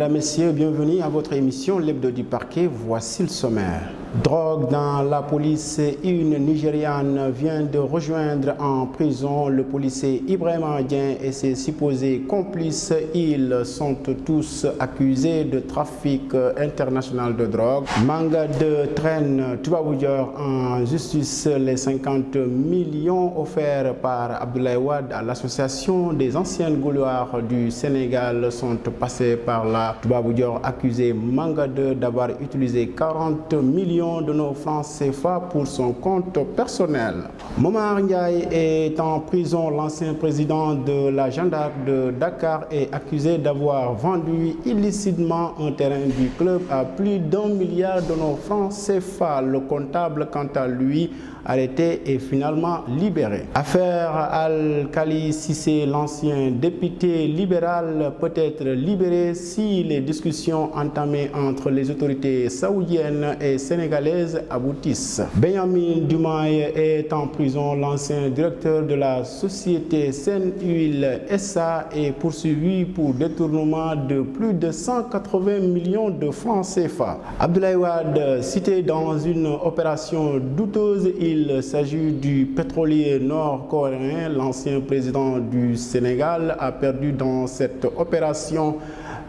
Mesdames, Messieurs, bienvenue à votre émission L'Hebdo du Parquet. Voici le sommaire. Drogue dans la police. Une Nigériane vient de rejoindre en prison le policier Ibrahima Dieng et ses supposés complices. Ils sont tous accusés de trafic international de drogue. Manga de traîne Toubabou Dior en justice. Les 50 millions offerts par Abdoulaye Wade à l'association des anciennes gloires du Sénégal sont passés par la Toubabou Dior, accusé Manga 2 d'avoir utilisé 40 millions de nos francs CFA pour son compte personnel. Momar Ndiaye est en prison. L'ancien président de la gendarmerie de Dakar est accusé d'avoir vendu illicitement un terrain du club à plus d'1 milliard de nos francs CFA. Le comptable, quant à lui, arrêté et finalement libéré. Affaire Al-Khali Cissé, l'ancien député libéral, peut être libéré si les discussions entamées entre les autorités saoudiennes et sénégalaises aboutissent. Benjamin Dumaye est en prison. L'ancien directeur de la société Seine-Huile SA est poursuivi pour détournement de plus de 180 millions de francs CFA. Abdoulaye Wade, cité dans une opération douteuse, il s'agit du pétrolier nord-coréen. L'ancien président du Sénégal a perdu dans cette opération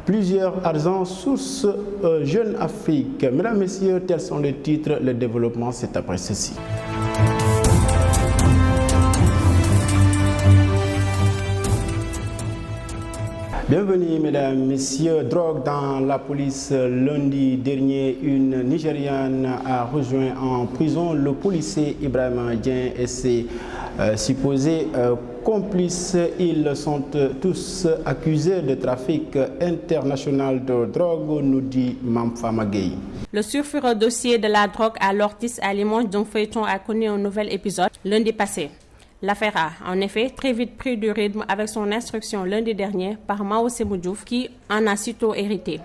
plusieurs argent sources Jeune Afrique. Mesdames, Messieurs, tels sont les titres. Le développement, c'est après ceci. Bienvenue, mesdames, messieurs. Drogue dans la police. Lundi dernier, une Nigériane a rejoint en prison le policier Ibrahima Dieng et ses supposés complices. Ils sont tous accusés de trafic international de drogue, nous dit Mamfama Gueye. Le sulfureux dossier de la drogue à l'ortis à l'image d'un feuilleton a connu un nouvel épisode lundi passé. L'affaire a, en effet, très vite pris du rythme avec son instruction lundi dernier par Mao Sémou Diouf qui en a sitôt hérité.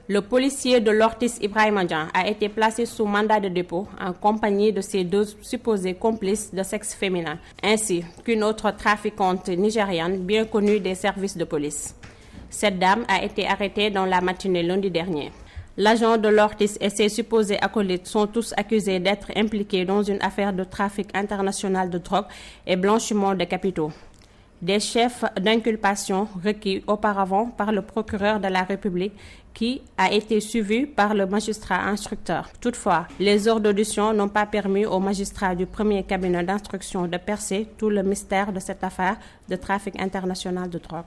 Le policier de l'ortis Ibrahima Dieng a été placé sous mandat de dépôt en compagnie de ses deux supposés complices de sexe féminin, ainsi qu'une autre trafiquante nigériane bien connue des services de police. Cette dame a été arrêtée dans la matinée lundi dernier. L'agent de l'ortis et ses supposés acolytes sont tous accusés d'être impliqués dans une affaire de trafic international de drogue et blanchiment de capitaux. Des chefs d'inculpation requis auparavant par le procureur de la République qui a été suivi par le magistrat instructeur. Toutefois, les heures d'audition n'ont pas permis au magistrat du premier cabinet d'instruction de percer tout le mystère de cette affaire de trafic international de drogue.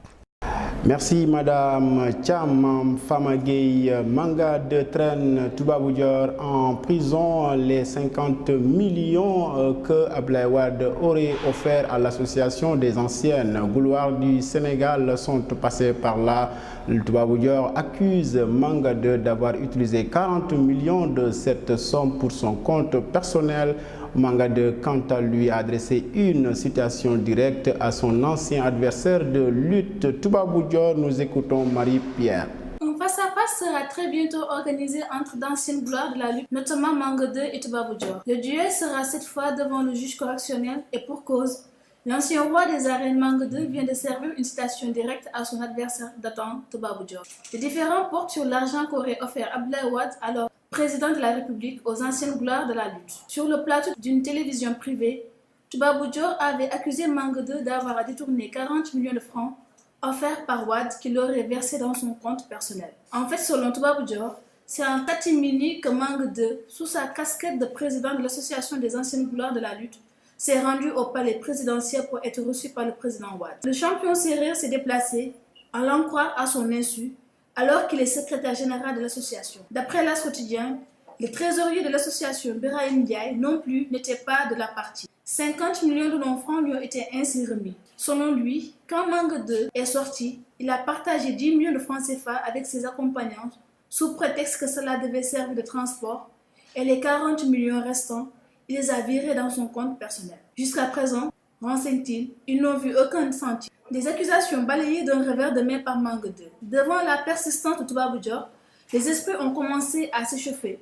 Merci Madame Thiam Famagei. Manga de traîne Toubabou Dior en prison. Les 50 millions que Abdoulaye Wade aurait offert à l'association des anciennes gloires du Sénégal sont passés par là. Le Toubabou Dior accuse Manga d'avoir utilisé 40 millions de cette somme pour son compte personnel. Manga 2, quant à lui, a adressé une citation directe à son ancien adversaire de lutte, Toubabou Dior. Nous écoutons Marie-Pierre. Un face-à-face sera très bientôt organisé entre d'anciennes gloires de la lutte, notamment Manga 2 et Toubabou Dior. Le duel sera cette fois devant le juge correctionnel et pour cause. L'ancien roi des arènes Manga 2 vient de servir une citation directe à son adversaire datant Toubabou Dior. Les différends portent sur l'argent qu'aurait offert Abdoulaye Wade, alors président de la République, aux anciennes gloires de la lutte. Sur le plateau d'une télévision privée, Toubabou Dior avait accusé Manga 2 d'avoir détourné 40 millions de francs offerts par Wade qu'il aurait versé dans son compte personnel. En fait, selon Toubabou Dior, c'est en catimini que Manga 2, sous sa casquette de président de l'association des anciennes gloires de la lutte, s'est rendu au palais présidentiel pour être reçu par le président Wade. Le champion sérère s'est déplacé, allant croire à son insu, alors qu'il est secrétaire général de l'association. D'après l'As quotidien, le trésorier de l'association, Birahim Ndiaye, non plus, n'était pas de la partie. 50 millions de non-francs lui ont été ainsi remis. Selon lui, quand Manga 2 est sorti, il a partagé 10 millions de francs CFA avec ses accompagnants, sous prétexte que cela devait servir de transport, et les 40 millions restants, il les a virés dans son compte personnel. Jusqu'à présent, renseigne-t-il, ils n'ont vu aucun centime. Des accusations balayées d'un revers de main par Manga 2. Devant la persistance de Toubabou Dior, les esprits ont commencé à s'échauffer.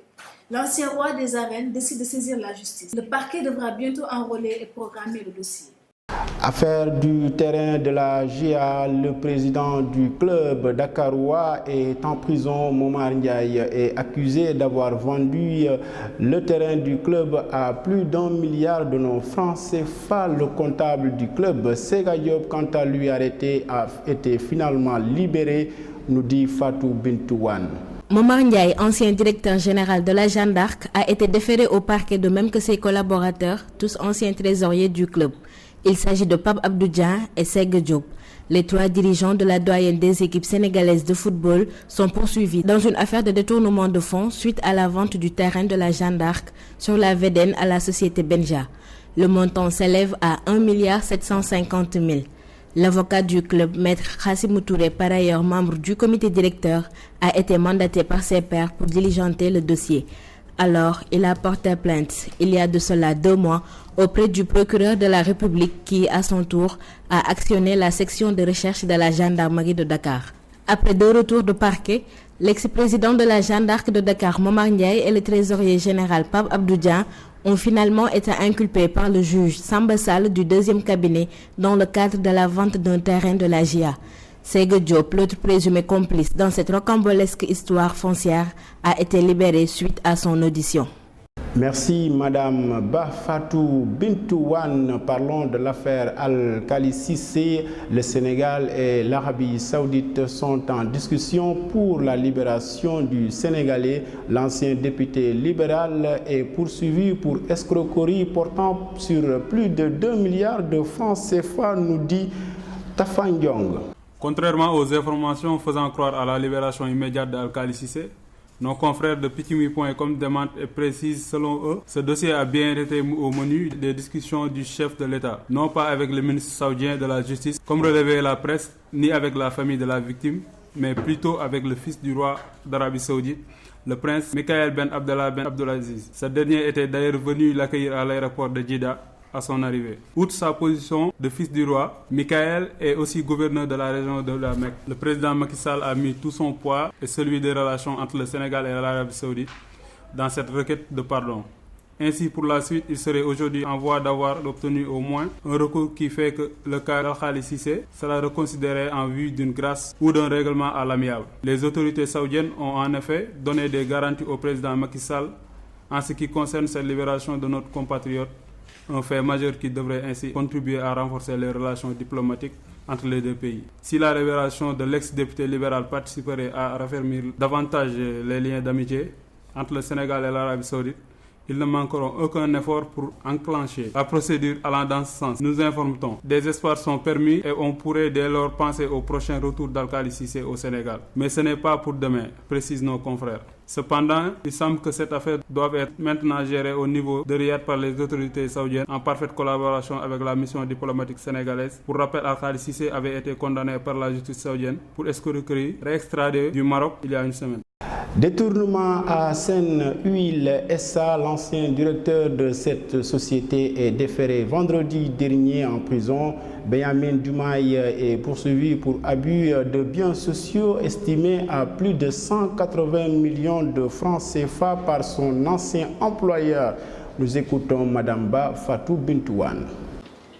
L'ancien roi des arènes décide de saisir la justice. Le parquet devra bientôt enrôler et programmer le dossier. Affaire du terrain de la GIA, le président du club dakarois est en prison. Momar Ndiaye est accusé d'avoir vendu le terrain du club à plus d'1 milliard de nos francs CFA. Le comptable du club, Sega Diop, quant à lui arrêté, a été finalement libéré, nous dit Fatou Bintouane. Momar Ndiaye, ancien directeur général de la Jeanne d'Arc, a été déféré au parquet de même que ses collaborateurs, tous anciens trésoriers du club. Il s'agit de Pape Abdou-Dian et Sega Diop. Les 3 dirigeants de la doyenne des équipes sénégalaises de football sont poursuivis dans une affaire de détournement de fonds suite à la vente du terrain de la Jeanne d'Arc sur la Védène à la société Benja. Le montant s'élève à 1 750 000 000. L'avocat du club, Maître Khassimou Touré, par ailleurs membre du comité directeur, a été mandaté par ses pairs pour diligenter le dossier. Alors, il a porté plainte, il y a de cela 2 mois, auprès du procureur de la République qui, à son tour, a actionné la section de recherche de la gendarmerie de Dakar. Après 2 retours de parquet, l'ex-président de la Jeanne d'Arc de Dakar, Momar Ndiaye, et le trésorier général Pape Abdou-Dian ont finalement été inculpés par le juge Samba Sall du 2e cabinet dans le cadre de la vente d'un terrain de la GIA. Sega Diop, l'autre présumé complice dans cette rocambolesque histoire foncière, a été libéré suite à son audition. Merci Madame Bafatou Bintouane. Parlons de l'affaire Al-Khali Cissé. Le Sénégal et l'Arabie Saoudite sont en discussion pour la libération du Sénégalais. L'ancien député libéral est poursuivi pour escroquerie portant sur plus de 2 milliards de francs CFA, nous dit Tafandiong. Contrairement aux informations faisant croire à la libération immédiate d'Al-Khali Cissé, nos confrères de Pitimi.com demandent et précisent selon eux, ce dossier a bien été au menu des discussions du chef de l'État, non pas avec le ministre saoudien de la Justice, comme relevait la presse, ni avec la famille de la victime, mais plutôt avec le fils du roi d'Arabie Saoudite, le prince Michael Ben Abdallah Ben Abdulaziz. Ce dernier était d'ailleurs venu l'accueillir à l'aéroport de Jeddah à son arrivée. Outre sa position de fils du roi, Michael est aussi gouverneur de la région de la Mecque. Le président Macky Sall a mis tout son poids et celui des relations entre le Sénégal et l'Arabie Saoudite dans cette requête de pardon. Ainsi, pour la suite, il serait aujourd'hui en voie d'avoir obtenu au moins un recours qui fait que le cas d'Al-Khali Cissé sera reconsidéré en vue d'une grâce ou d'un règlement à l'amiable. Les autorités saoudiennes ont en effet donné des garanties au président Macky Sall en ce qui concerne cette libération de notre compatriote, un fait majeur qui devrait ainsi contribuer à renforcer les relations diplomatiques entre les 2 pays. Si la libération de l'ex-député libéral participerait à raffermir davantage les liens d'amitié entre le Sénégal et l'Arabie Saoudite, ils ne manqueront aucun effort pour enclencher la procédure allant dans ce sens. Nous informons. Des espoirs sont permis et on pourrait dès lors penser au prochain retour d'Al-Khali Cissé au Sénégal. Mais ce n'est pas pour demain, précisent nos confrères. Cependant, il semble que cette affaire doit être maintenant gérée au niveau de Riyad par les autorités saoudiennes en parfaite collaboration avec la mission diplomatique sénégalaise. Pour rappel, Al-Khali Cissé avait été condamné par la justice saoudienne pour escroquerie, réextradé du Maroc il y a une semaine. Détournement à Seine-Huile SA, l'ancien directeur de cette société est déféré vendredi dernier en prison. Benjamin Dumaï est poursuivi pour abus de biens sociaux estimés à plus de 180 millions de francs CFA par son ancien employeur. Nous écoutons Madame Fatou Bintouane.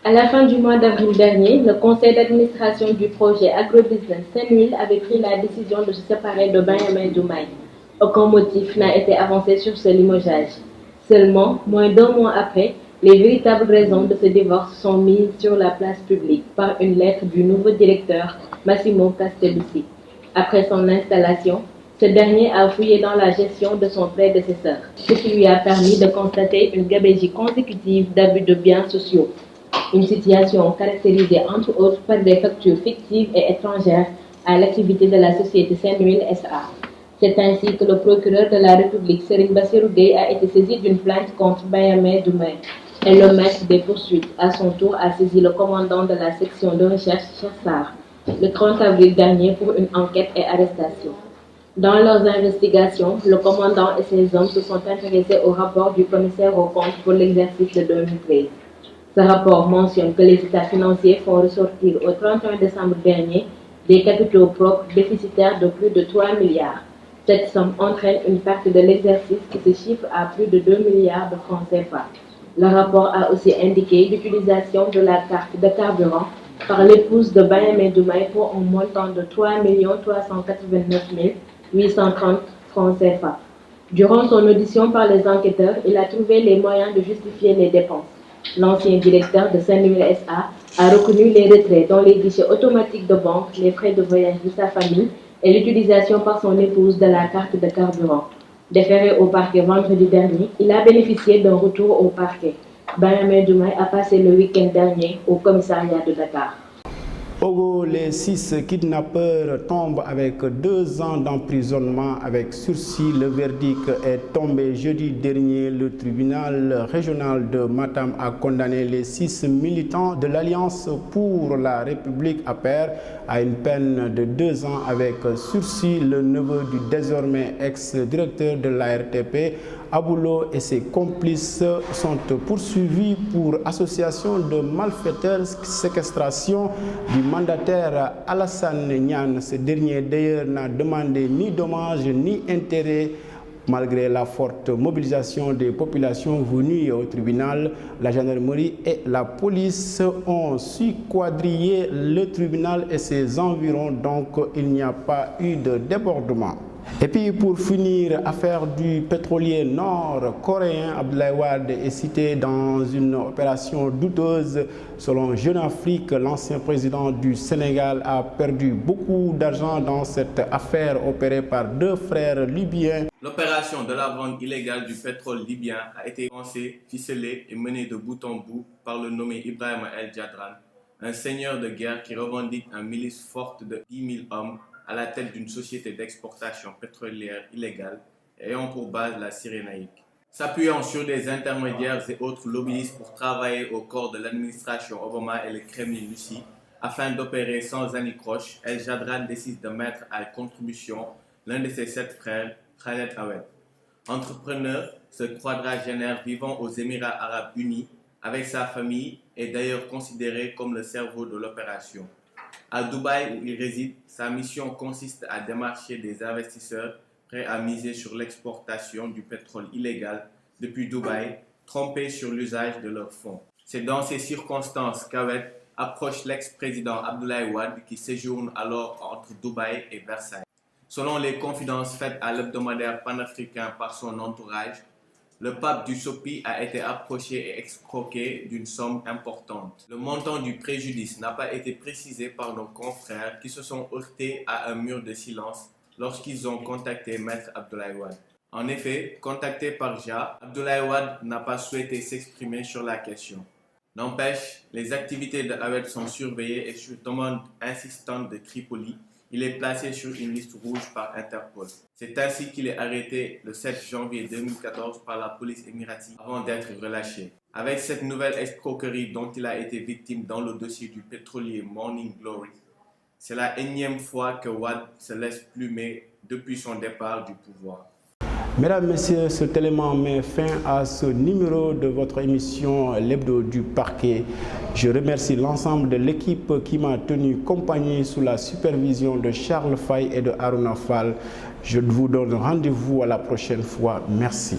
À la fin du mois d'avril dernier, le conseil d'administration du projet Agrobusiness Seine-Huile avait pris la décision de se séparer de Benjamin Dumaï. Aucun motif n'a été avancé sur ce limogeage. Seulement, moins d'1 mois après, les véritables raisons de ce divorce sont mises sur la place publique par une lettre du nouveau directeur, Massimo Castellucci. Après son installation, ce dernier a fouillé dans la gestion de son prédécesseur, ce qui lui a permis de constater une gabegie consécutive d'abus de biens sociaux. Une situation caractérisée entre autres par des factures fictives et étrangères à l'activité de la société Seine-Huile SA. C'est ainsi que le procureur de la République, Serigne Bassirou Gueye, a été saisi d'une plainte contre Benjamin Dumaï. Et le maître des poursuites, à son tour, a saisi le commandant de la section de recherche, Chassard, le 30 avril dernier pour une enquête et arrestation. Dans leurs investigations, le commandant et ses hommes se sont intéressés au rapport du commissaire aux comptes pour l'exercice de 2013. Ce rapport mentionne que les états financiers font ressortir au 31 décembre dernier des capitaux propres déficitaires de plus de 3 milliards. Cette somme entraîne une perte de l'exercice qui se chiffre à plus de 2 milliards de francs CFA. Le rapport a aussi indiqué l'utilisation de la carte de carburant par l'épouse de Benyamin Doumaï pour un montant de 3 389 830 francs CFA. Durant son audition par les enquêteurs, il a trouvé les moyens de justifier les dépenses. L'ancien directeur de Saint-Louis SA a reconnu les retraits dans les guichets automatiques de banque, les frais de voyage de sa famille et l'utilisation par son épouse de la carte de carburant. Déféré au parquet vendredi dernier, il a bénéficié d'un retour au parquet. Benyamin Doumaï a passé le week-end dernier au commissariat de Dakar. Ogo, les 6 kidnappeurs tombent avec 2 ans d'emprisonnement avec sursis. Le verdict est tombé jeudi dernier. Le tribunal régional de Matam a condamné les 6 militants de l'Alliance pour la République APR à une peine de 2 ans avec sursis. Le neveu du désormais ex-directeur de l'ARTP, Aboulo, et ses complices sont poursuivis pour association de malfaiteurs, séquestration du mandataire Alassane Niane. Ce dernier d'ailleurs n'a demandé ni dommages ni intérêts. Malgré la forte mobilisation des populations venues au tribunal, la gendarmerie et la police ont su quadriller le tribunal et ses environs, donc il n'y a pas eu de débordement. Et puis pour finir, affaire du pétrolier nord-coréen Abdoulaye Wade est cité dans une opération douteuse. Selon Jeune Afrique, l'ancien président du Sénégal a perdu beaucoup d'argent dans cette affaire opérée par 2 frères libyens. L'opération de la vente illégale du pétrole libyen a été pensée, ficelée et menée de bout en bout par le nommé Ibrahim El Jadran, un seigneur de guerre qui revendique une milice forte de 10 000 hommes à la tête d'une société d'exportation pétrolière illégale ayant pour base la Cyrénaïque. S'appuyant sur des intermédiaires et autres lobbyistes pour travailler au corps de l'administration Obama et le Kremlin-Russie, afin d'opérer sans anicroche, El Jadran décide de mettre à contribution l'un de ses 7 frères, Khaled Awed. Entrepreneur, ce quadragénaire vivant aux Émirats arabes unis avec sa famille est d'ailleurs considéré comme le cerveau de l'opération. À Dubaï, où il réside, sa mission consiste à démarcher des investisseurs prêts à miser sur l'exportation du pétrole illégal depuis Dubaï, trompés sur l'usage de leurs fonds. C'est dans ces circonstances qu'Awed approche l'ex-président Abdoulaye Wade qui séjourne alors entre Dubaï et Versailles. Selon les confidences faites à l'hebdomadaire panafricain par son entourage, le pape du Sopi a été approché et escroqué d'une somme importante. Le montant du préjudice n'a pas été précisé par nos confrères qui se sont heurtés à un mur de silence lorsqu'ils ont contacté Maître Abdoulaye Wade. En effet, contacté par JA, Abdoulaye Wade n'a pas souhaité s'exprimer sur la question. N'empêche, les activités de Awed sont surveillées et sur demande insistante de Tripoli, il est placé sur une liste rouge par Interpol. C'est ainsi qu'il est arrêté le 7 janvier 2014 par la police émiratie avant d'être relâché. Avec cette nouvelle escroquerie dont il a été victime dans le dossier du pétrolier Morning Glory, c'est la énième fois que Wade se laisse plumer depuis son départ du pouvoir. Mesdames, Messieurs, cet élément met fin à ce numéro de votre émission L'Hebdo du Parquet. Je remercie l'ensemble de l'équipe qui m'a tenu compagnie sous la supervision de Charles Faye et de Haruna Fall. Je vous donne rendez-vous à la prochaine fois. Merci.